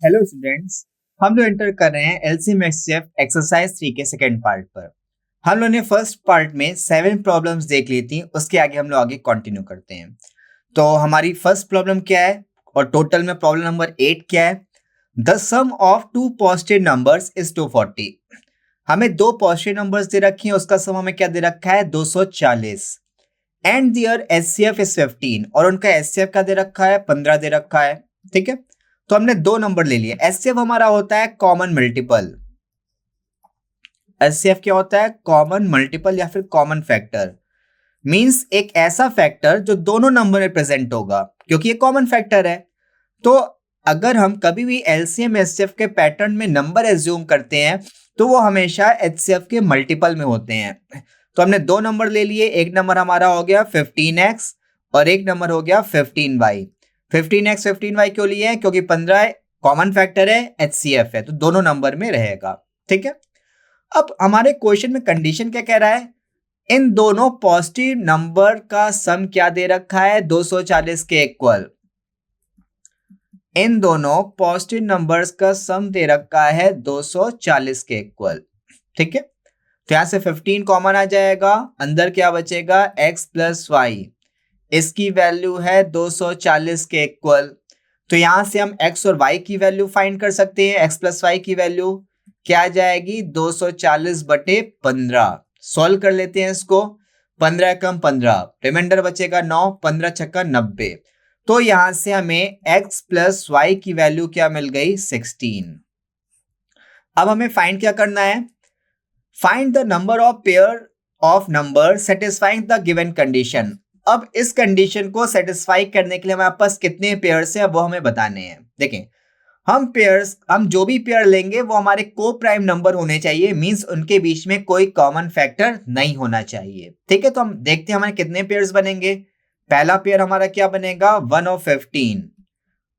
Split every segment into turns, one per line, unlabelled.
Hello students. हम लोग enter कर रहे हैं एलसीएम एचसीएफ एक्सरसाइज 3 के सेकंड पार्ट पर। हम लोग ने फर्स्ट पार्ट में 7 प्रॉब्लम्स देख ली थी, उसके आगे हम लोग आगे कंटिन्यू करते हैं। तो हमारी फर्स्ट प्रॉब्लम क्या है और टोटल में प्रॉब्लम नंबर 8 क्या है? The sum of two positive numbers is 240। हमें दो पॉजिटिव नंबर्स दे रखी हैं, उसका सम हमें क्या दे रखा है? 240। एंड दियर एचसीएफ इज 15 और उनका एचसीएफ क्या दे रखा है? 15 दे रखा है। ठीक है, तो हमने दो नंबर ले लिए। एचसीएफ हमारा होता है कॉमन मल्टीपल। एचसीएफ क्या होता है? कॉमन मल्टीपल या फिर कॉमन फैक्टर। मींस एक ऐसा फैक्टर जो दोनों नंबर में प्रेजेंट होगा, क्योंकि ये कॉमन फैक्टर है। तो अगर हम कभी भी एलसीएम एचसीएफ के पैटर्न में नंबर एज्यूम करते हैं तो वो हमेशा एचसीएफ के मल्टीपल में होते हैं। तो हमने दो नंबर ले लिए। एक नंबर हमारा हो गया 15x और एक नंबर हो गया 15y। 15x 15y क्यों लिए? क्योंकि 15 कॉमन फैक्टर है, एचसीएफ है, तो दोनों नंबर में रहेगा। ठीक है, अब हमारे क्वेश्चन में कंडीशन क्या कह रहा है? इन दोनों पॉजिटिव नंबर का सम क्या दे रखा है? 240 के इक्वल। इन दोनों पॉजिटिव नंबर्स का सम दे रखा है 240 के इक्वल। ठीक है, तो यहां से 15 कॉमन आ जाएगा, अंदर क्या बचेगा? x plus y. इसकी वैल्यू है 240 के इक्वल। तो यहां से हम x और y की वैल्यू फाइंड कर सकते हैं। x प्लस वाई की वैल्यू क्या आ जाएगी? 240 बटे 15। सॉल्व कर लेते हैं इसको। 15 कम 15, रिमाइंडर बचेगा 9। 15 छक्का 90। तो यहां से हमें x प्लस वाई की वैल्यू क्या मिल गई? 16। अब हमें फाइंड क्या करना है? Find the number of pair of number satisfying the given condition. अब इस कंडीशन को सेटिस्फाई करने के लिए हमारे पास कितने पेयर्स हैं वो हमें बताने हैं। देखें, हम जो भी पेयर लेंगे वो हमारे को प्राइम नंबर होने चाहिए। मींस उनके बीच में कोई कॉमन फैक्टर नहीं होना चाहिए। ठीक है, तो हम देखते हैं हमारे कितने पेयर्स बनेंगे। पहला पेयर हमारा क्या बनेगा? 1 और 15।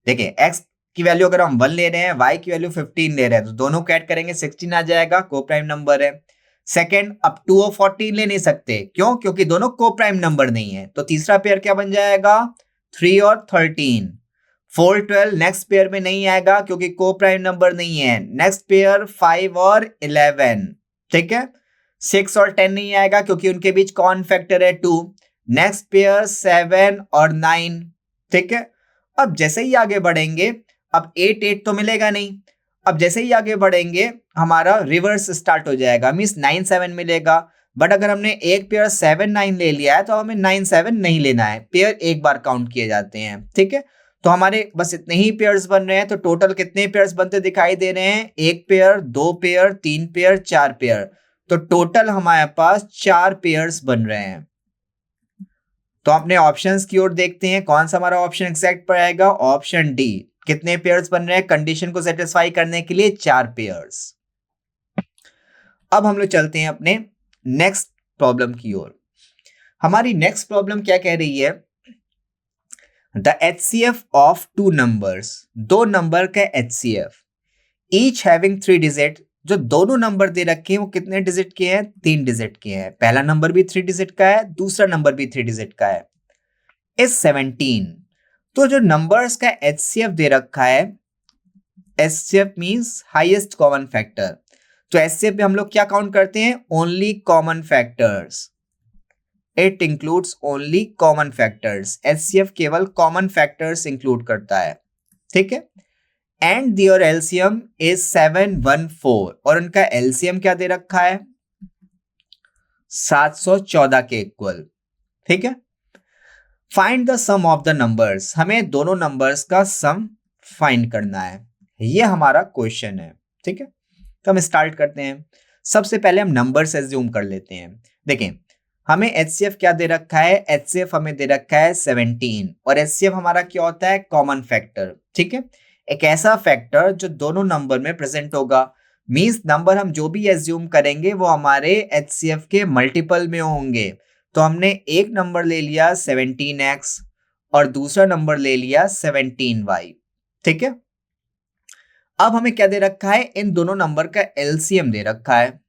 देखिए, x की वैल्यू अगर हम 1 ले रहे हैं, y की वैल्यू 15 ले रहे हैं, तो दोनों को ऐड करेंगे 16 आ जाएगा, को प्राइम नंबर है। सेकंड, अब 2 और 14 ले नहीं सकते, क्यों? क्योंकि दोनों को प्राइम नंबर नहीं है। तो तीसरा पेयर क्या बन जाएगा? 3 और 13। 4 12 नेक्स्ट पेयर में नहीं आएगा क्योंकि को प्राइम नंबर नहीं है। नेक्स्ट पेयर 5 और 11। ठीक है, 6 और 10 नहीं आएगा क्योंकि उनके बीच कॉमन फैक्टर है 2। नेक्स्ट पेयर 7 और 9। ठीक है, अब जैसे ही आगे बढ़ेंगे, अब 8 8 तो मिलेगा नहीं। अब जैसे ही आगे बढ़ेंगे हमारा रिवर्स स्टार्ट हो जाएगा, मींस 9 7 मिलेगा। बट अगर हमने एक पेयर 7 9 ले लिया है तो हमें 9 7 नहीं लेना है, पेयर एक बार काउंट किए जाते हैं। ठीक है, तो हमारे बस इतने ही पेयर्स बन रहे हैं। तो टोटल कितने पेयर्स बनते दिखाई दे रहे हैं? एक पेयर, दो पेयर, तीन पेयर, चार पेयर। तो टोटल हमारे पास 4 पेयर्स बन रहे हैं। तो अपने ऑप्शंस की ओर देखते हैं, कौन सा हमारा ऑप्शन एग्जैक्ट पर आएगा? Option D. कितने पेयर्स बन रहे हैं कंडीशन को सेटिस्फाई करने के लिए? 4 पेयर्स। अब हम लोग चलते हैं अपने नेक्स्ट प्रॉब्लम की ओर। हमारी नेक्स्ट प्रॉब्लम क्या कह रही है? The HCF of two numbers, दो नंबर का एचसीएफ, ईच हैविंग 3 डिजिट। जो दोनों नंबर दे रखे हैं वो कितने डिजिट के हैं? 3 डिजिट के हैं। पहला नंबर भी 3 डिजिट का है, दूसरा नंबर भी 3 डिजिट का है। इज 17। तो जो नंबर्स का एचसीएफ दे रखा है, HCF means highest common factor. तो एचसीएफ में हम लोग क्या काउंट करते हैं? Only common factors. It includes only common factors. HCF केवल कॉमन फैक्टर्स इंक्लूड करता है। ठीक है, एंड दियर एलसीएम इज 714 और उनका एलसीएम क्या दे रखा है? 714 के इक्वल। ठीक है, find the sum of the numbers. हमें दोनों नंबर्स का सम फाइंड करना है, ये हमारा क्वेश्चन है। ठीक है, तो हम स्टार्ट करते हैं। सबसे पहले हम नंबर्स एज्यूम कर लेते हैं। देखें, हमें एचसीएफ क्या दे रखा है? एचसीएफ हमें दे रखा है 17 और एचसीएफ हमारा क्या होता है? Common factor. ठीक है, एक ऐसा फैक्टर जो दोनों नंबर में प्रेजेंट होगा। मींस नंबर हम जो भी एज्यूम करेंगे वो हमारे एचसीएफ के मल्टीपल में होंगे। तो हमने एक नंबर ले लिया 17x और दूसरा नंबर ले लिया 17y। ठीक है, अब हमें क्या दे रखा है? इन दोनों नंबर का एलसीएम दे रखा है।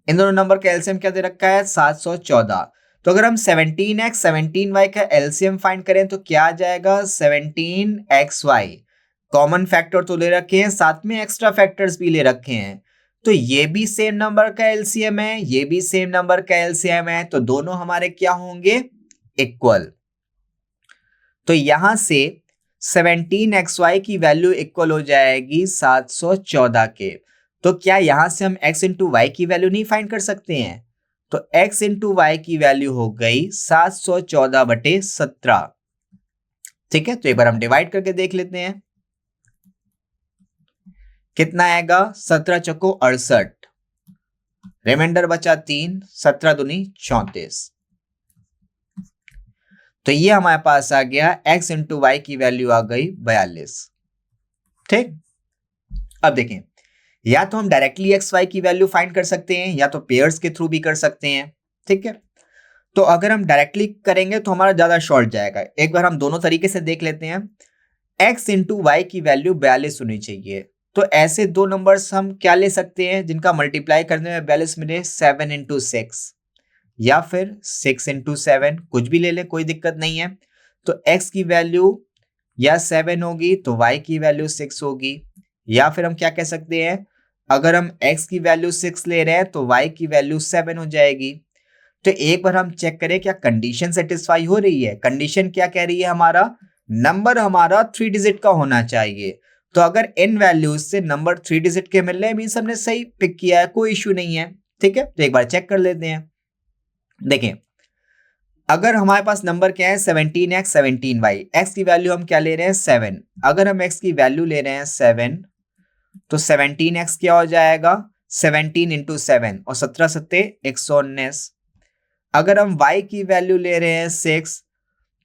इन दोनों नंबर का एलसीएम क्या दे रखा है? 714। तो अगर हम 17x 17y का एलसीएम फाइंड करें तो क्या आ जाएगा? 17xy। कॉमन फैक्टर तो ले रखे हैं, साथ में एक्स्ट्रा फैक्टर्स भी ले रखे हैं, तो ये भी सेम नंबर का एलसीएम है, ये भी सेम नंबर का एलसीएम है, तो दोनों हमारे क्या होंगे, इक्वल। तो यहां से 17xy की वैल्यू इक्वल हो जाएगी 714 के। तो क्या यहां से हम x इंटू वाई की वैल्यू नहीं फाइंड कर सकते हैं? तो x इंटू वाई की वैल्यू हो गई 714/17। ठीक है, तो एक बार हम डिवाइड करके देख लेते हैं कितना आएगा। 17 चौको 68, रिमाइंडर बचा 3, 17 दूनी 34। तो ये हमारे पास आ गया x इंटू वाई की वैल्यू आ गई 42। ठीक, अब देखें, या तो हम डायरेक्टली एक्स वाई की वैल्यू फाइंड कर सकते हैं या तो पेयर्स के थ्रू भी कर सकते हैं। ठीक है, तो अगर हम डायरेक्टली करेंगे तो हमारा ज्यादा शॉर्ट जाएगा। एक बार हम दोनों तरीके से देख लेते हैं। x इंटू वाई की वैल्यू 42 होनी चाहिए, तो ऐसे दो नंबर्स हम क्या ले सकते हैं जिनका मल्टीप्लाई करने में 42 मिले, 7 इंटू 6 या फिर 6 इंटू 7, कुछ भी ले लें, कोई दिक्कत नहीं है। तो x की वैल्यू या 7 होगी तो y की वैल्यू 6 होगी, या फिर हम क्या कह सकते हैं, अगर हम x की वैल्यू 6 ले रहे हैं तो y की वैल्यू 7 हो जाएगी। तो एक बार हम चेक करें क्या कंडीशन सेटिस्फाई हो रही है। कंडीशन क्या कह रही है, हमारा नंबर हमारा 3 डिजिट का होना चाहिए। तो अगर इन वैल्यूज से नंबर 3 डिजिट के मिल रहे हैं, मींस हमने सही पिक किया है, कोई इश्यू नहीं है। ठीक है, तो एक बार चेक कर लेते हैं। देखें, अगर हमारे पास नंबर क्या है 17x 17y, x की वैल्यू हम क्या ले रहे हैं 7। अगर हम x की वैल्यू ले रहे हैं 7 तो 17x क्या हो जाएगा 17 इंटू 7 और 17 सत्ते 119। अगर हम y की वैल्यू ले रहे हैं 6,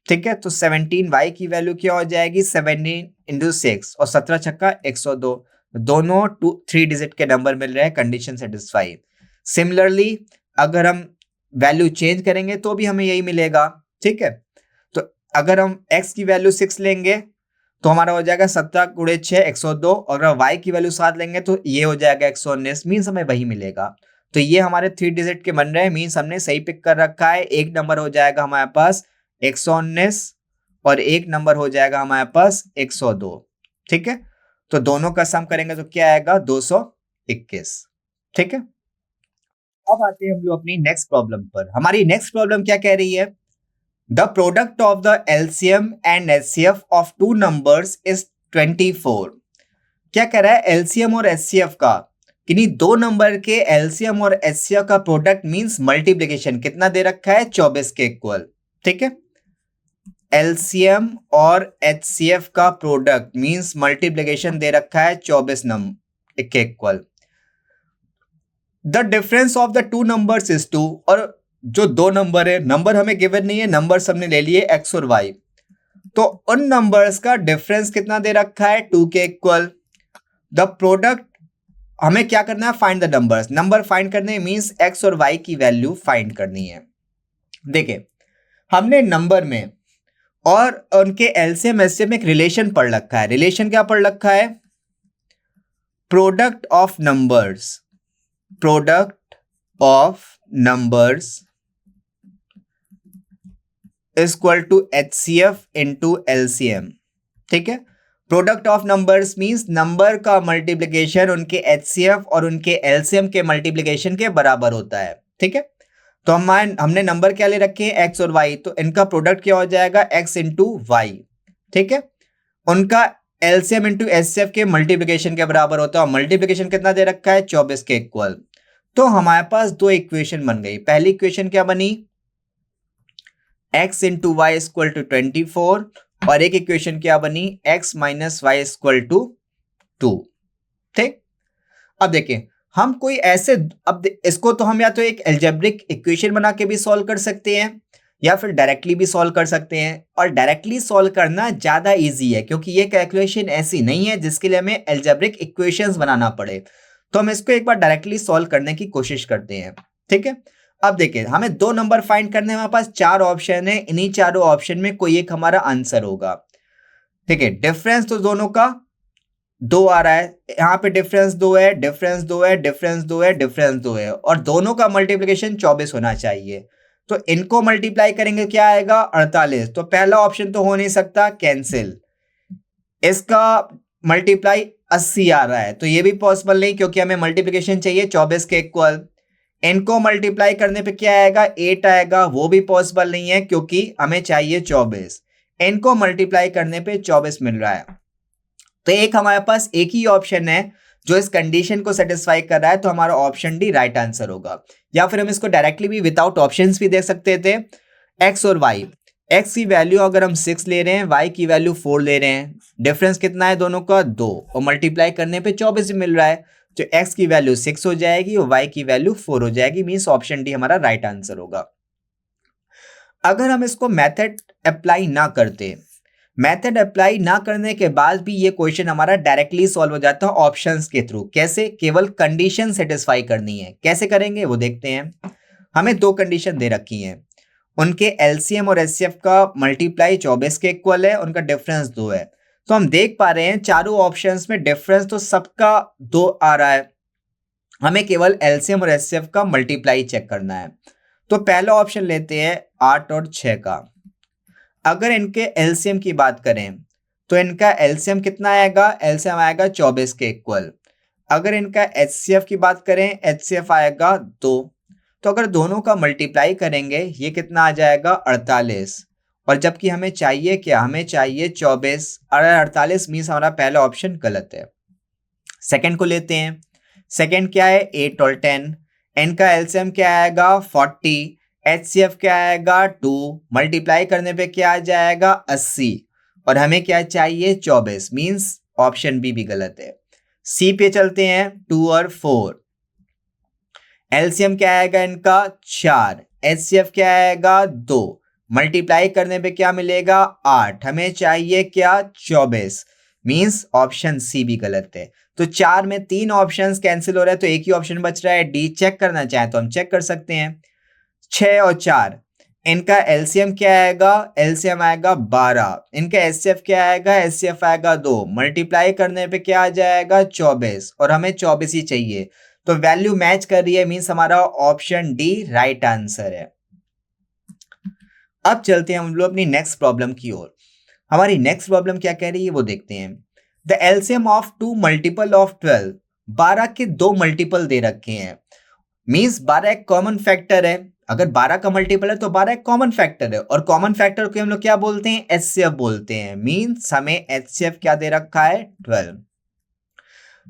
ठीक है, तो 17y की वैल्यू क्या हो जाएगी 17 इंटू 6 और 17 छक्का 102। दोनों 3 डिजिट के नंबर मिल रहे हैं, कंडीशन सेटिस्फाई। सिमिलरली अगर हम वैल्यू चेंज करेंगे तो भी हमें यही मिलेगा। ठीक है, तो अगर हम x की वैल्यू 6 लेंगे तो हमारा हो जाएगा 17 गुणे 6 102, और अगर y की वैल्यू 7 लेंगे तो ये हो जाएगा 119, मीन्स हमें वही मिलेगा। तो ये हमारे 3 डिजिट के बन रहे हैं, मीन्स हमने सही पिक कर रखा है। एक नंबर हो जाएगा हमारे पास 119 और एक नंबर हो जाएगा हमारे पास 102। ठीक है, तो दोनों का सम करेंगे तो क्या आएगा 221। ठीक है, अब आते हैं हम लोग अपनी नेक्स्ट प्रॉब्लम पर। हमारी नेक्स्ट प्रॉब्लम क्या कह रही है, the product of the LCM and HCF of two numbers is 24। क्या कह रहा है, एलसीएम और एचसीएफ का, किन्हीं दो नंबर के एलसीएम और एचसीएफ का प्रोडक्ट मींस मल्टीप्लिकेशन कितना दे रखा है 24 के इक्वल। ठीक है, एलसीएम और एचसीएफ का प्रोडक्ट मींस मल्टीप्लिकेशन दे रखा है 24 नंबर के equal. The difference of the two numbers is 2, और जो दो नंबर है, नंबर हमें गिवन नहीं है, नंबर हमने ले लिए x और y, तो उन नंबर्स का डिफरेंस कितना दे रखा है 2 के इक्वल। द प्रोडक्ट, हमें क्या करना है, find the numbers. Number find करने मींस x और y की वैल्यू फाइंड करनी है। देखिए, हमने नंबर में और उनके एलसीएम एचसीएफ में एक रिलेशन पढ़ रखा है। रिलेशन क्या पढ़ रखा है, product of numbers, product of numbers is equal to HCF into LCM। ठीक है, product of numbers means number का मल्टीप्लिकेशन उनके HCF और उनके LCM के मल्टीप्लिकेशन के बराबर होता है। ठीक है, तो हमने नंबर क्या ले रखे हैं x और y, तो इनका प्रोडक्ट क्या हो जाएगा x इंटू वाई। ठीक है, उनका LCM इंटू HCF के मल्टीप्लिकेशन के बराबर होता है, और मल्टीप्लिकेशन कितना दे रखा है 24 के इक्वल। तो हमारे पास दो इक्वेशन बन गई। पहली इक्वेशन क्या बनी, x into y equal to 24, और एक इक्वेशन क्या बनी, x minus y equal to 2। ठीक, अब देखें, हम कोई ऐसे, अब इसको तो हम या तो एक एल्जेब्रिक इक्वेशन बना के भी सॉल्व कर सकते हैं या फिर डायरेक्टली भी सॉल्व कर सकते हैं। और डायरेक्टली सॉल्व करना ज्यादा इजी है, क्योंकि ये कैलकुलेशन ऐसी नहीं है जिसके लिए हमें एल्जेब्रिक इक्वेशंस बनाना पड़े। तो हम इसको एक बार डायरेक्टली सॉल्व करने की कोशिश करते हैं। ठीक है, अब देखिए, हमें दो नंबर फाइंड करने, हमारे पास 4 ऑप्शन है, इन्हीं चारों ऑप्शन में कोई एक हमारा आंसर होगा। ठीक है, डिफरेंस तो दोनों का 2 आ रहा है, यहाँ पे डिफरेंस 2 है, डिफरेंस 2 है, डिफरेंस 2 है, डिफरेंस 2 है, और दोनों का मल्टीप्लिकेशन 24 होना चाहिए। तो इनको मल्टीप्लाई करेंगे क्या आएगा 48। तो पहला ऑप्शन तो हो नहीं सकता, कैंसिल। इसका मल्टीप्लाई 80 आ रहा है, तो ये भी पॉसिबल नहीं क्योंकि हमें मल्टीप्लिकेशन चाहिए 24 के इक्वल। इनको मल्टीप्लाई करने पे क्या आएगा, 8 आएगा, वो भी पॉसिबल नहीं है क्योंकि हमें चाहिए 24। इनको मल्टीप्लाई करने पे 24 मिल रहा है। तो एक हमारे पास एक ही ऑप्शन है जो इस कंडीशन को सेटिस्फाई कर रहा है, तो हमारा ऑप्शन डी राइट आंसर होगा। या फिर हम इसको डायरेक्टली भी विदाउट ऑप्शंस भी देख सकते थे। एक्स और वाई, एक्स की वैल्यू अगर हम 6 ले रहे हैं, वाई की वैल्यू 4 ले रहे हैं, डिफरेंस कितना है दोनों का, 2, और मल्टीप्लाई करने पे 24 मिल रहा है। तो एक्स की वैल्यू 6 हो जाएगी और वाई की वैल्यू 4 हो जाएगी, मींस ऑप्शन डी हमारा राइट आंसर होगा। अगर हम इसको मेथड अप्लाई ना करते, मेथड अप्लाई ना करने के बाद भी ये क्वेश्चन हमारा डायरेक्टली सॉल्व हो जाता है ऑप्शंस के थ्रू। कैसे, केवल कंडीशन सेटिस्फाई करनी है। कैसे करेंगे वो देखते हैं। हमें दो कंडीशन दे रखी हैं, उनके एलसीएम और एचसीएफ का मल्टीप्लाई 24 के इक्वल है, उनका डिफरेंस 2 है। तो हम देख पा रहे हैं चारों ऑप्शंस में डिफरेंस तो सबका 2 आ रहा है, हमें केवल एलसीएम और एचसीएफ का मल्टीप्लाई चेक करना है। तो पहला ऑप्शन लेते हैं 8 और 6 का। अगर इनके एलसीएम की बात करें तो इनका एलसीएम कितना आएगा, एलसीएम आएगा 24 के इक्वल। अगर इनका एचसीएफ की बात करें, एचसीएफ आएगा 2। तो अगर दोनों का मल्टीप्लाई करेंगे ये कितना आ जाएगा, 48। और जबकि हमें चाहिए क्या, हमें चाहिए 24 और 48 मीन्स हमारा पहला ऑप्शन गलत है। सेकंड को लेते हैं। सेकंड क्या है, 8 और 10। इनका एलसीएम क्या आएगा, 40। एचसीएफ क्या आएगा, 2। मल्टीप्लाई करने पे क्या आ जाएगा, 80। और हमें क्या चाहिए, 24, मीन्स ऑप्शन बी भी गलत है। सी पे चलते हैं, 2 और 4। एलसीएम क्या आएगा इनका, 4। एचसीएफ क्या आएगा, 2। मल्टीप्लाई करने पे क्या मिलेगा, 8। हमें चाहिए क्या, 24, मीन्स ऑप्शन सी भी गलत है। तो 4 में 3 ऑप्शंस कैंसिल हो रहा है, तो एक ही ऑप्शन बच रहा है डी। चेक करना चाहें तो हम चेक कर सकते हैं। 6 और 4, इनका एलसीएम क्या आएगा, एलसीएम आएगा 12। इनका एचसीएफ क्या आएगा, एचसीएफ आएगा 2। मल्टीप्लाई करने पे क्या आ जाएगा, 24, और हमें 24 ही चाहिए। तो वैल्यू मैच कर रही है, मीन्स हमारा ऑप्शन डी राइट आंसर है। अब चलते हैं हम लोग अपनी नेक्स्ट प्रॉब्लम की ओर। हमारी नेक्स्ट प्रॉब्लम क्या कह रही है वो देखते हैं। The LCM of 2 multiple of 12, 12 के 2 मल्टीपल दे रखे हैं, मीन्स 12 एक कॉमन फैक्टर है। अगर 12 का मल्टीपल है तो 12 एक कॉमन फैक्टर है, और कॉमन फैक्टर को हम लोग क्या बोलते हैं, एचसीएफ बोलते हैं। मीन्स हमें एचसीएफ क्या दे रखा है, 12।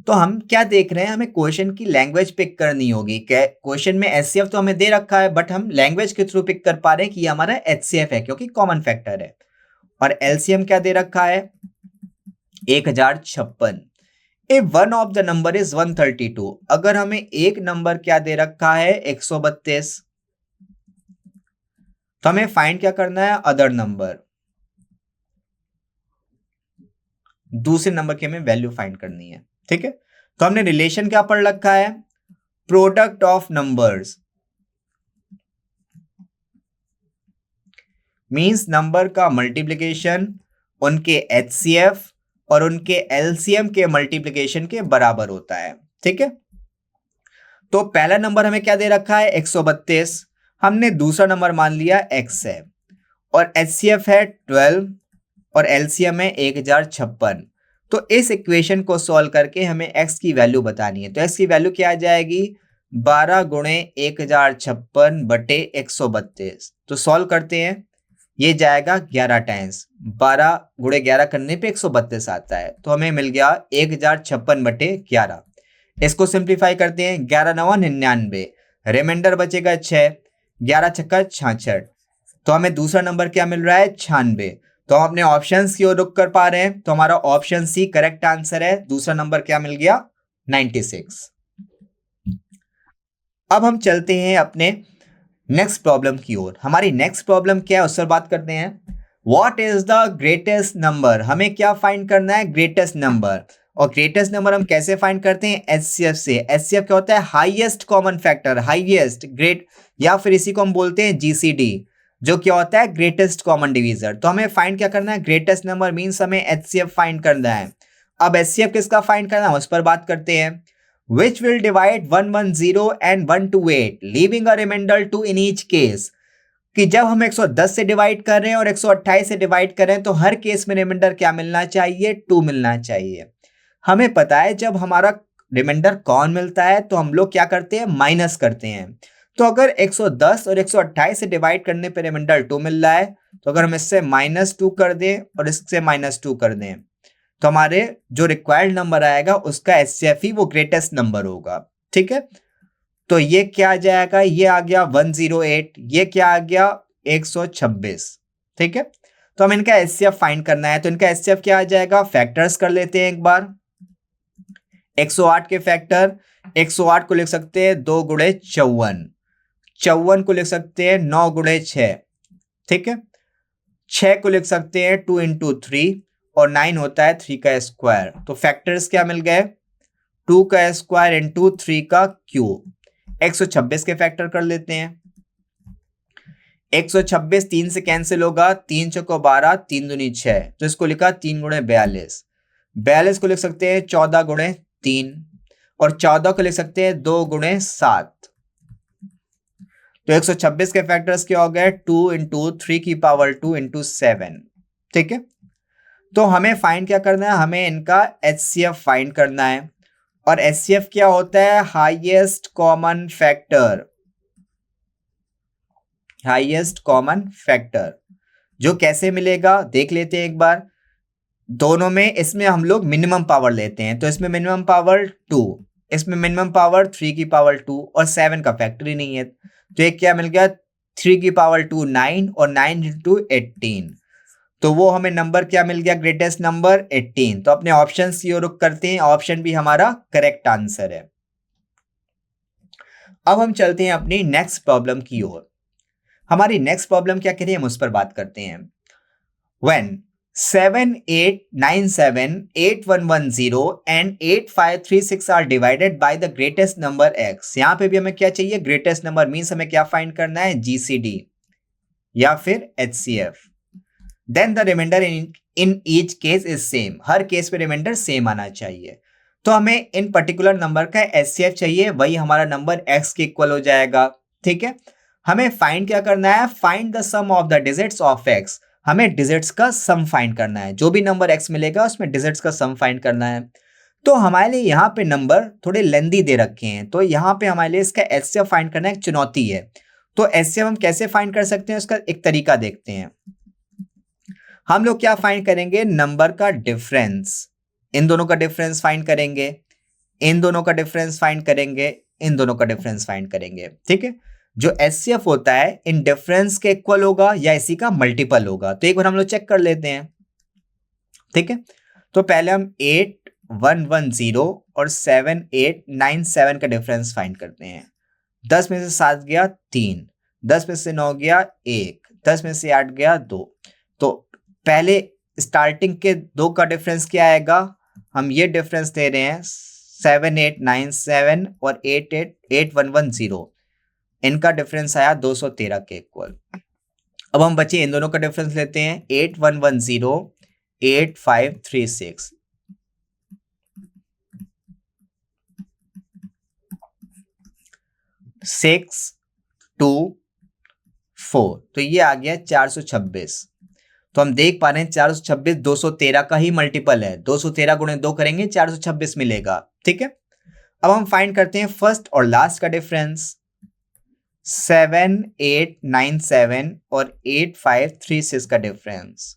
तो हम क्या देख रहे हैं, हमें क्वेश्चन की लैंग्वेज पिक करनी होगी। क्वेश्चन में एचसीएफ तो हमें दे रखा है, बट हम लैंग्वेज के थ्रू पिक कर पा रहे हैं कि ये हमारा एचसीएफ है क्योंकि कॉमन फैक्टर है। और एलसीएम क्या दे रखा है, 1056। A one of the number is 132, अगर हमें एक नंबर क्या दे रखा है, 132, तो हमें फाइंड क्या करना है, अदर नंबर, दूसरे नंबर की हमें वैल्यू फाइंड करनी है। ठीक है, तो हमने रिलेशन क्या पढ़ रखा है, product of numbers, means number का मल्टीप्लिकेशन उनके एचसीएफ और उनके एलसीएम के मल्टीप्लिकेशन के बराबर होता है। ठीक है, तो पहला नंबर हमें क्या दे रखा है, 132, हमने दूसरा नंबर मान लिया x है, और एचसीएफ है 12 और एलसीएम है 1056। तो इस इक्वेशन को सॉल्व करके हमें x की वैल्यू बतानी है। तो x की वैल्यू क्या आ जाएगी, 12 गुणे 1056 बटे 132। तो सॉल्व करते हैं, ये जाएगा 11 टाइम्स, 12 गुणे 11 करने पे 132 आता है, तो हमें मिल गया 1056 बटे 11। इसको सिंप्लीफाई करते हैं, 11 9 99, रिमाइंडर बचेगा 6, 11 छक्का 66। तो हमें दूसरा नंबर क्या मिल रहा है, 96। तो हम अपने ऑप्शंस की ओर रुक कर पा रहे हैं, तो हमारा ऑप्शन सी करेक्ट आंसर है। दूसरा नंबर क्या मिल गया, 96। अब हम चलते हैं अपने नेक्स्ट प्रॉब्लम की ओर। हमारी नेक्स्ट प्रॉब्लम क्या है उस पर बात करते हैं। What is the greatest number, हमें क्या फाइंड करना है, ग्रेटेस्ट नंबर। और ग्रेटेस्ट नंबर हम कैसे फाइंड करते हैं, एचसीएफ से। एचसीएफ क्या होता है, highest common factor, highest great, या फिर इसी को हम बोलते हैं जीसीडी, जो क्या होता है, ग्रेटेस्ट कॉमन डिवीजर। तो हमें फाइंड क्या करना है, ग्रेटेस्ट नंबर, मीन्स हमें एचसीएफ फाइंड करना है। अब एचसीएफ किसका फाइंड करना है उस पर बात करते हैं। Which will divide 110 and 128, leaving a remainder 2 in each case, कि जब हम 110 से डिवाइड कर रहे हैं और 128 से डिवाइड कर रहे हैं तो हर केस में रिमाइंडर क्या मिलना चाहिए, 2 मिलना चाहिए। हमें पता है जब हमारा रिमाइंडर कॉमन मिलता है तो हम लोग क्या करते हैं, माइनस करते हैं। तो अगर 110 और 128 से डिवाइड करने पे रिमाइंडर 2 मिल रहा है, तो अगर हम इससे -2 कर दें और इससे -2 कर दें, तो हमारे जो रिक्वायर्ड नंबर आएगा उसका एचसीएफ ही वो ग्रेटेस्ट नंबर होगा। ठीक है, तो ये क्या आ जाएगा, ये आ गया 108, ये क्या आ गया 126। ठीक है, तो हम इनका एचसीएफ फाइंड करना है, तो इनका एचसीएफ क्या आ जाएगा, फैक्टर्स कर लेते हैं एक बार। 108 के फैक्टर, 108 को लिख सकते हैं 2 गुणे 54, 54 को लिख सकते हैं 9 गुणे 6। ठीक है, 6 को लिख सकते हैं 2 इंटू 3 और 9 होता है 3 का स्क्वायर। तो फैक्टर्स क्या मिल गए, 2 का स्क्वायर इंटू 3 का क्यूब। 126 के फैक्टर कर लेते हैं। 126 3 से कैंसिल होगा, 3 चौको 12, 3 दूनी 6, तो इसको लिखा 3 गुणे 42। 42 को लिख सकते हैं 14 गुणे 3 और 14 को लिख सकते हैं 2 गुणे 7। तो 126 के फैक्टर्स क्या हो गए, 2 इंटू 3 की पावर 2 इंटू 7। ठीक है, तो हमें फाइंड क्या करना है, हमें इनका एचसीएफ फाइंड करना है। और एचसीएफ क्या होता है, highest common factor, highest common factor. जो कैसे मिलेगा देख लेते हैं एक बार। दोनों में, इसमें हम लोग मिनिमम पावर लेते हैं, तो इसमें मिनिमम पावर 2, इसमें मिनिमम पावर 3 की पावर 2 और 7 का फैक्टर ही नहीं है, तो एक क्या मिल गया 3 की पावर 2 9 और 9 इंटू 18, तो वो हमें नंबर क्या मिल गया, ग्रेटेस्ट नंबर 18। तो अपने ऑप्शन की ओर रुख करते हैं, ऑप्शन भी हमारा करेक्ट आंसर है। अब हम चलते हैं अपनी नेक्स्ट प्रॉब्लम की ओर। हमारी नेक्स्ट प्रॉब्लम क्या कह रही है, हम उस पर बात करते हैं। When 7 8 9 7 8 1 1 0 and 8 5 3 6 are divided by the greatest number x, यहां पे भी हमें क्या चाहिए, ग्रेटेस्ट नंबर, मीन्स हमें क्या फाइंड करना है, जीसीडी या फिर HCF. Then the remainder in each case is same, हर केस पे रिमाइंडर सेम आना चाहिए। तो हमें इन पर्टिकुलर नंबर का एचसीएफ चाहिए, वही हमारा नंबर x के इक्वल हो जाएगा। ठीक है, हमें फाइंड क्या करना है, find the sum of the digits of x, हमें डिजिट्स का सम फाइंड करना है। जो भी नंबर x मिलेगा उसमें डिजिट्स का सम फाइंड करना है। तो हमारे लिए यहाँ पे नंबर थोड़े लेंदी दे रखे हैं, तो यहाँ पे हमारे लिए इसका एचसीएफ फाइंड करना एक चुनौती है। तो एचसीएफ हम कैसे फाइंड कर सकते हैं, उसका एक तरीका देखते हैं। हम लोग क्या फाइंड करेंगे, नंबर का डिफरेंस, इन दोनों का डिफरेंस फाइंड करेंगे, इन दोनों का डिफरेंस फाइंड करेंगे, इन दोनों का डिफरेंस फाइंड करेंगे। ठीक है, जो एचसीएफ होता है इन डिफरेंस के इक्वल होगा या इसी का मल्टीपल होगा, तो एक बार हम लोग चेक कर लेते हैं। ठीक है, तो पहले हम 8 1 1 0 और 7 8 9 7 का डिफरेंस फाइंड करते हैं। 10 में से 7 गया 3, 10 में से 9 गया 1, 10 में से 8 गया 2। तो पहले स्टार्टिंग के 2 का डिफरेंस क्या आएगा, हम ये डिफरेंस दे रहे हैं 7 8 9 7 और 8 8 8 1 1 0, इनका डिफरेंस आया 213 के इक्वल। अब हम बचे इन दोनों का डिफरेंस लेते हैं, 8 1 1 0 8 5 3 6, 6 2 4, तो ये आ गया 426। तो हम देख पा रहे हैं 426 213 का ही मल्टीपल है, 213 गुणे 2 करेंगे 426 मिलेगा। ठीक है, अब हम फाइंड करते हैं फर्स्ट और लास्ट का डिफरेंस, 7 8 9 7 और 8 5 3 6 का डिफरेंस,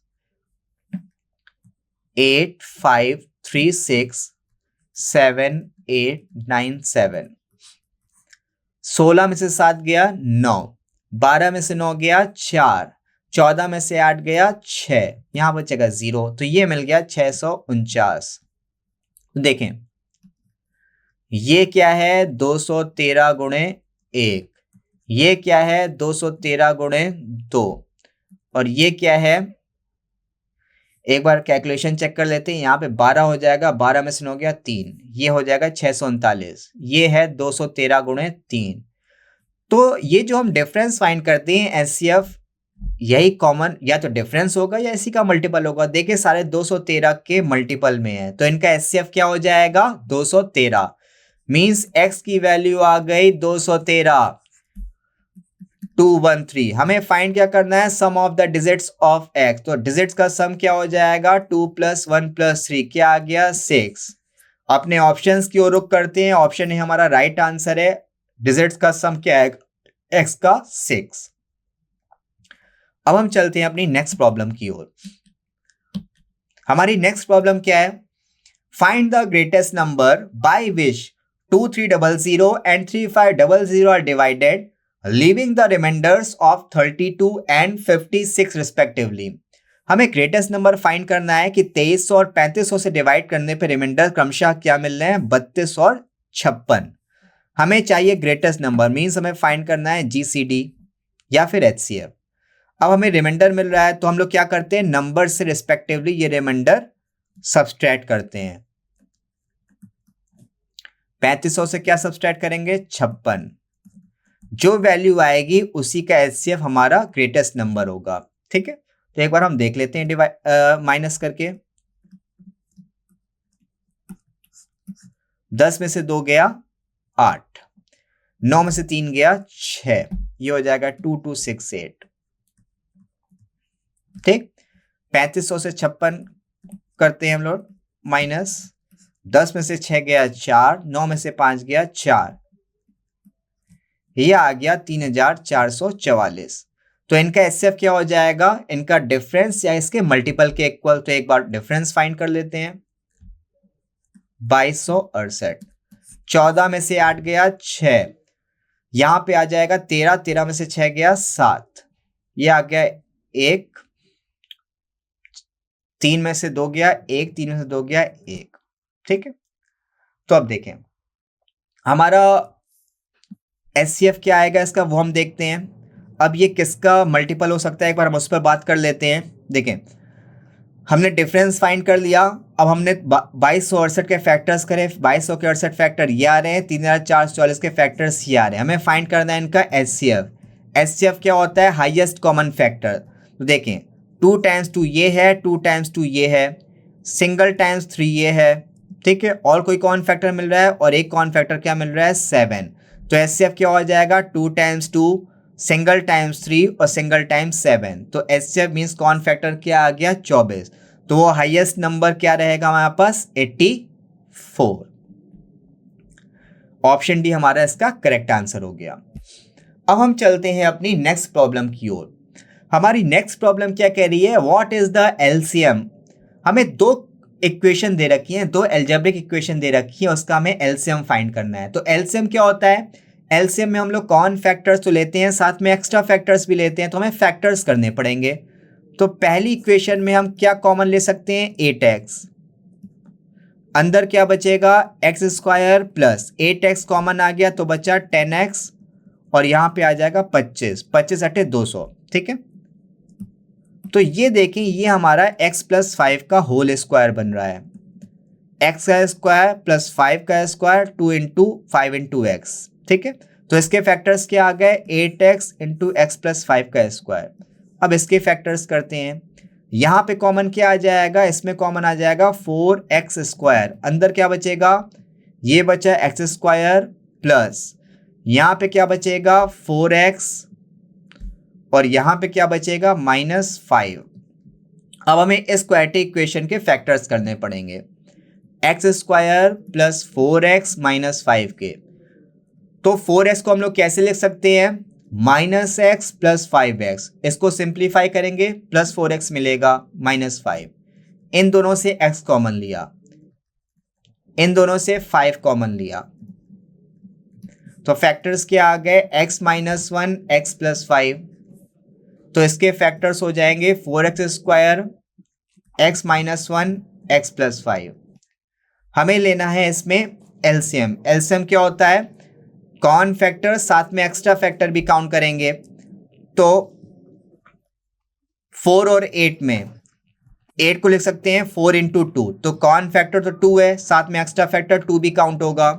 8 5 3 6 7 8 9 7। 16 में से 7 गया 9, 12 में से 9 गया 4, 14 में से 8 गया 6, यहां बचेगा 0, तो ये मिल गया 649। देखें ये क्या है 213 गुणे 1, ये क्या है 213 गुणे 2, और ये क्या है, एक बार कैलकुलेशन चेक कर लेते हैं। यहाँ पे 12 हो जाएगा, 12 में से 9 गया 3, ये हो जाएगा 639, ये है 213 गुणे 3। तो ये जो हम डिफरेंस फाइंड करते हैं एचसीएफ, यही कॉमन या तो डिफरेंस होगा या इसी का मल्टीपल होगा। देखिए सारे 213 के मल्टीपल में है, तो इनका एचसीएफ क्या हो जाएगा 213, मींस x की वैल्यू आ गई 213 213। हमें फाइंड क्या करना है, sum of the digits of x, तो डिजिट्स का सम क्या हो जाएगा 2 + 1 + 3, क्या आ गया 6। अपने ऑप्शंस की ओर रुख करते हैं। ऑप्शन ए हमारा राइट आंसर है। डिजिट्स का सम क्या है? x का 6। अब हम चलते हैं अपनी नेक्स्ट प्रॉब्लम की ओर। हमारी नेक्स्ट प्रॉब्लम क्या है? Find the greatest number by which 2300 and 3500 are divided, leaving the remainders of 32 and 56 respectively. हमें ग्रेटेस्ट नंबर फाइंड करना है कि 2300 और 3500 से डिवाइड करने पे रिमाइंडर क्रमशः क्या मिल रहे हैं? 32 और 56। हमें चाहिए ग्रेटेस्ट नंबर, मीन्स हमें फाइंड करना है जीसीडी या फिर एचसीएफ। अब हमें रिमाइंडर मिल रहा है तो हम लोग क्या करते हैं? नंबर से रिस्पेक्टिवली ये रिमाइंडर सब्सट्रैक्ट करते हैं। 3500 से क्या सब्सट्रैक्ट करेंगे? 56। जो वैल्यू आएगी उसी का एचसीएफ हमारा ग्रेटेस्ट नंबर होगा। ठीक है, तो एक बार हम देख लेते हैं माइनस करके। 10 में से 2 गया 8, 9 में से 3 गया 6, ये हो जाएगा 2268। ठीक, 3500 से 56 करते हैं हम लोग माइनस। 10 में से 6 गया 4, 9 में से 5 गया 4, ये आ गया 3444। तो इनका एचसीएफ क्या हो जाएगा? इनका डिफरेंस या इसके मल्टीपल के इक्वल। तो एक बार डिफरेंस फाइंड कर लेते हैं। 2268। 14 में से 8 गया 6, यहां पे आ जाएगा 13, 13 में से 6 गया 7, ये आ गया 1, 3 में से 2 गया 1, 3 में से 2 गया 1। ठीक है, तो अब देखें हमारा एचसीएफ क्या आएगा इसका, वो हम देखते हैं। अब ये किसका मल्टीपल हो सकता है, एक बार हम उस पर बात कर लेते हैं। देखें, हमने डिफरेंस फाइंड कर लिया। अब हमने 2268 के फैक्टर्स करे। 2200 के 68 फैक्टर ये आ रहे हैं, 3444 के फैक्टर्स ये आ रहे हैं। हमें फाइंड करना है इनका एचसीएफ। एचसीएफ क्या होता है? Highest common factor. तो देखें 2 टाइम्स 2 ये है, 2 टाइम्स 2 ये है, सिंगल टाइम्स 3 ये है। ठीक है, और कोई कॉमन फैक्टर मिल रहा है और एक कॉमन फैक्टर क्या मिल रहा है? 7। तो एचसीएफ क्या हो जाएगा? 2 टाइम्स 2, सिंगल टाइम्स 3 और सिंगल टाइम्स 7। तो एचसीएफ मीन्स कॉमन फैक्टर क्या आ गया? 24। तो वो हाईएस्ट नंबर क्या रहेगा हमारे पास? 84। ऑप्शन डी हमारा इसका करेक्ट आंसर हो गया। अब हम चलते हैं अपनी नेक्स्ट प्रॉब्लम की ओर। हमारी नेक्स्ट प्रॉब्लम क्या कह रही है? What is the LCM. हमें 2 इक्वेशन दे रखी है, 2 एल्जेब्रिक इक्वेशन दे रखी है, उसका हमें एलसीएम फाइंड करना है। तो एलसीएम क्या होता है? एलसीएम में हम लोग कॉमन फैक्टर्स तो लेते हैं, साथ में एक्स्ट्रा फैक्टर्स भी लेते हैं, तो हमें फैक्टर्स करने पड़ेंगे। तो पहली इक्वेशन में हम क्या कॉमन ले सकते हैं? 8x। अंदर क्या बचेगा? X square plus 8x common आ गया तो बचा 10x, और यहां पे आ जाएगा 25, 25 अटे 200। ठीक है, तो ये देखें, ये हमारा x प्लस 5 का होल स्क्वायर बन रहा है। x का स्क्वायर प्लस 5 का स्क्वायर 2 इंटू 5 इंटू एक्स। ठीक है, तो इसके फैक्टर्स क्या आ गए? 8x इंटू एक्स प्लस 5 का स्क्वायर। अब इसके फैक्टर्स करते हैं। यहां पे कॉमन क्या आ जाएगा? इसमें कॉमन आ जाएगा 4x स्क्वायर। अंदर क्या बचेगा? ये बचा एक्स स्क्वायर प्लस यहां पे क्या बचेगा? 4x, और यहां पे क्या बचेगा? -5। अब हमें इस क्वाड्रेटिक इक्वेशन के फैक्टर्स करने पड़ेंगे। X square plus 4x minus 5 के। तो 4x को हम लोग कैसे लिख सकते हैं? -x plus 5x। इसको सिंप्लीफाई करेंगे, प्लस 4x मिलेगा -5। इन दोनों से x कॉमन लिया, इन दोनों से 5 कॉमन लिया, तो फैक्टर्स क्या आ गए? x minus 1 x plus 5। तो इसके फैक्टर्स हो जाएंगे 4x square x minus 1 x plus 5। हमें लेना है इसमें एलसीएम। एलसीएम क्या होता है? कॉमन फैक्टर साथ में एक्स्ट्रा फैक्टर भी काउंट करेंगे। तो 4 और 8 में 8 को लिख सकते हैं 4 इंटू 2, तो कॉमन फैक्टर तो 2 है, साथ में एक्स्ट्रा फैक्टर 2 भी काउंट होगा।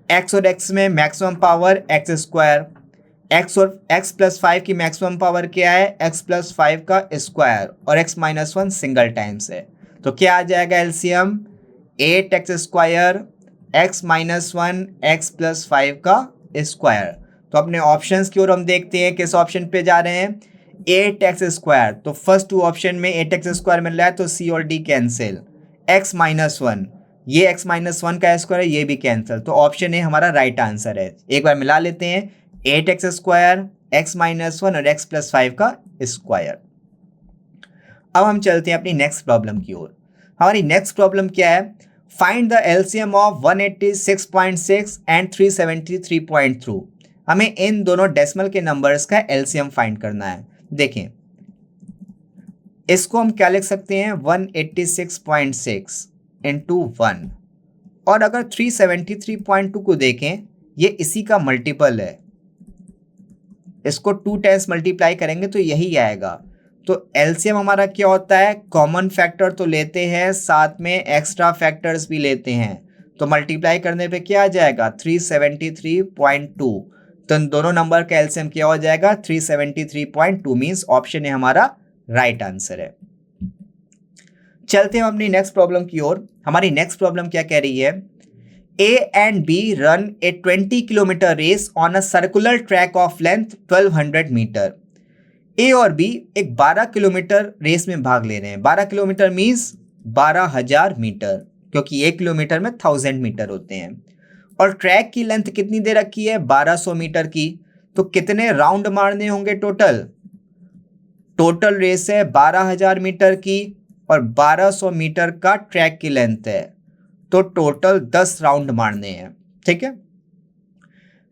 x और x में maximum power x square, x और x प्लस 5 की मैक्सिमम पावर क्या है? x प्लस 5 का स्क्वायर, और x माइनस 1 सिंगल टाइम्स है। तो क्या आ जाएगा LCM? 8x square x minus 1 x plus 5 का स्क्वायर। तो अपने ऑप्शंस की ओर हम देखते हैं, किस ऑप्शन पे जा रहे हैं? 8x square. तो फर्स्ट 2 ऑप्शन में 8x स्क्वायर मिल रहा है, तो C और D कैंसिल। x माइनस 1, ये x माइनस वन का स्क्वायर है, ये भी कैंसिल, तो ऑप्शन ए हमारा राइट आंसर है। एक बार मिला लेते हैं, 8x square, x minus one और x प्लस 5 का स्क्वायर। अब हम चलते हैं अपनी नेक्स्ट प्रॉब्लम की ओर। हमारी नेक्स्ट प्रॉब्लम क्या है, find the LCM of 186.6 and 373.2। हमें इन दोनों डेसिमल के नंबर्स का एलसीएम फाइंड करना है। देखें, इसको हम क्या लिख सकते हैं, 186.6 इंटू 1, और अगर 373.2 को देखें, ये इसी का मल्टीपल है, इसको 2 टाइम्स मल्टीप्लाई करेंगे तो यही आएगा। तो एलसीएम हमारा क्या होता है, कॉमन फैक्टर तो लेते हैं, साथ में एक्स्ट्रा फैक्टर्स भी लेते हैं, तो मल्टीप्लाई करने पे क्या आ जाएगा, 373.2। तो इन दोनों नंबर का एलसीएम क्या हो जाएगा, 373.2, मीन्स ऑप्शन है हमारा राइट आंसर है। चलते हैं अपनी नेक्स्ट प्रॉब्लम की ओर। हमारी नेक्स्ट प्रॉब्लम क्या कह रही है, A and B run a 20 kilometre race on a circular track of length 1200 metre. A और B एक 12 किलोमीटर रेस में भाग ले रहे हैं। 12 किलोमीटर मीन्स 12,000 मीटर, क्योंकि 1 किलोमीटर में 1000 मीटर होते हैं। और ट्रैक की लेंथ कितनी दे रखी है, 1200 मीटर की। तो कितने राउंड मारने होंगे टोटल, टोटल रेस है 12,000 मीटर की और 1200 मीटर का ट्रैक की लेंथ है, तो टोटल 10 राउंड मारने हैं। ठीक है,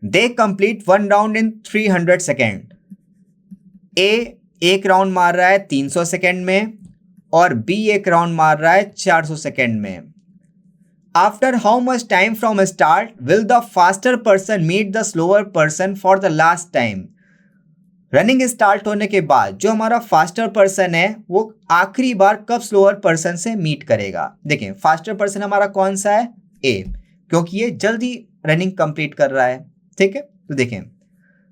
they complete 1 round in 300 second. ए एक राउंड मार रहा है 300 सेकेंड में और बी एक राउंड मार रहा है 400 सेकेंड में। After how much time from start will the faster person meet the slower person for the last time. Running start होने के बाद जो हमारा फास्टर पर्सन है वो आखिरी बार कब स्लोअर पर्सन से मीट करेगा। देखें, फास्टर पर्सन हमारा कौन सा है, ए, क्योंकि ये जल्दी रनिंग कंप्लीट कर रहा है। ठीक है, तो देखें,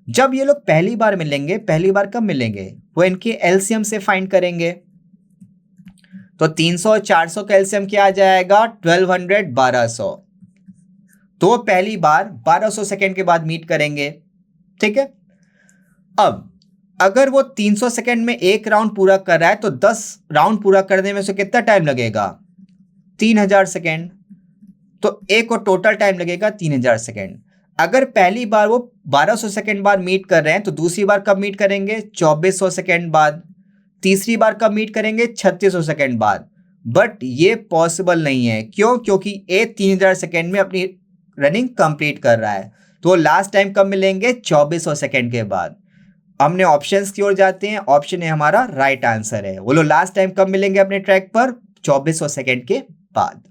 जब ये लोग पहली बार मिलेंगे, पहली बार कब मिलेंगे, वो इनके एलसीएम से फाइंड करेंगे। तो 300 और 400 का एलसीएम क्या आ जाएगा, 1200, 1200। तो पहली बार 1200 सेकेंड के बाद मीट करेंगे। ठीक है, अब अगर वो 300 सेकेंड में एक राउंड पूरा कर रहा है तो 10 राउंड पूरा करने में से कितना टाइम लगेगा, 3000 सेकेंड। तो एक को टोटल टाइम लगेगा 3000 सेकेंड। अगर पहली बार वो 1200 सेकेंड बाद मीट कर रहे हैं तो दूसरी बार कब मीट करेंगे, 2400 सेकेंड बाद। तीसरी बार कब मीट करेंगे, 3600 सेकेंड बाद। बट ये पॉसिबल नहीं है, क्यों, क्योंकि ए 3000 सेकेंड में अपनी रनिंग कंप्लीट कर रहा है, तो लास्ट टाइम कब मिलेंगे, 2400 सेकेंड के बाद। हमने ऑप्शंस की ओर जाते हैं, ऑप्शन ए हमारा राइट आंसर है। वो लोग लास्ट टाइम कब मिलेंगे अपने ट्रैक पर, 2400 सेकेंड के बाद।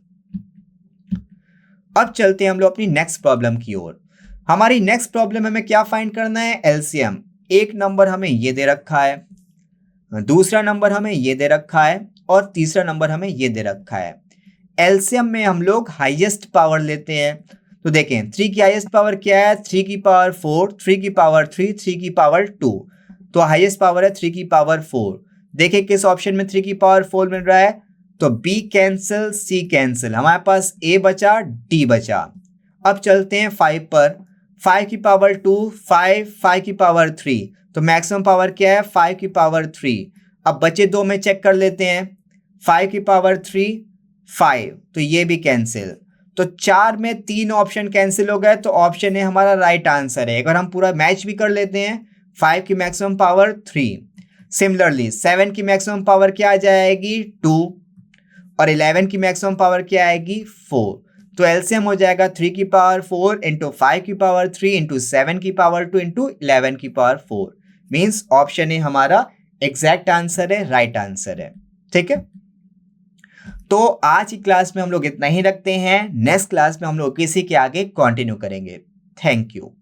अब चलते हैं हम लोग अपनी नेक्स्ट प्रॉब्लम की ओर। हमारी नेक्स्ट प्रॉब्लम हमें क्या फाइंड करना है, एलसीएम। एक नंबर हमें ये दे रखा है, दूसरा नंबर हमें ये दे रखा है और तीसरा नंबर हमें ये दे रखा है। एलसीएम में हम लोग हाईएस्ट पावर लेते हैं। तो देखें, 3 की हाईएस्ट पावर क्या है, 3 की पावर 4, 3 की पावर 3, 3 की पावर 2। तो हाईएस्ट पावर है 3 की पावर 4। देखिए किस ऑप्शन में 3 की पावर 4 मिल रहा है, तो बी कैंसिल, सी कैंसिल, हमारे पास ए बचा, डी बचा। अब चलते हैं 5 पर। 5 की पावर 2, 5 की पावर 3, तो मैक्सिमम पावर क्या है, 5 की पावर 3। अब बचे दो में चेक कर लेते हैं, 5 की पावर 3, 5, तो ये भी कैंसिल। तो 4 में 3 ऑप्शन कैंसिल हो गए, तो ऑप्शन ए हमारा राइट आंसर है। अगर हम पूरा मैच भी कर लेते हैं, 5 की मैक्सिमम पावर 3, सिमिलरली 7 की मैक्सिमम पावर क्या आ जाएगी, 2, और 11 की मैक्सिमम पावर क्या आएगी, 4। तो एलसीएम हो जाएगा 3 की पावर 4 इंटू 5 की पावर 3 इंटू 7 की पावर 2 इंटू 11 की पावर 4, मीन्स ऑप्शन ए हमारा एग्जैक्ट आंसर है, राइट आंसर है। ठीक है, तो आज की क्लास में हम लोग इतना ही रखते हैं। नेक्स्ट क्लास में हम लोग किसी के आगे कंटिन्यू करेंगे। Thank you.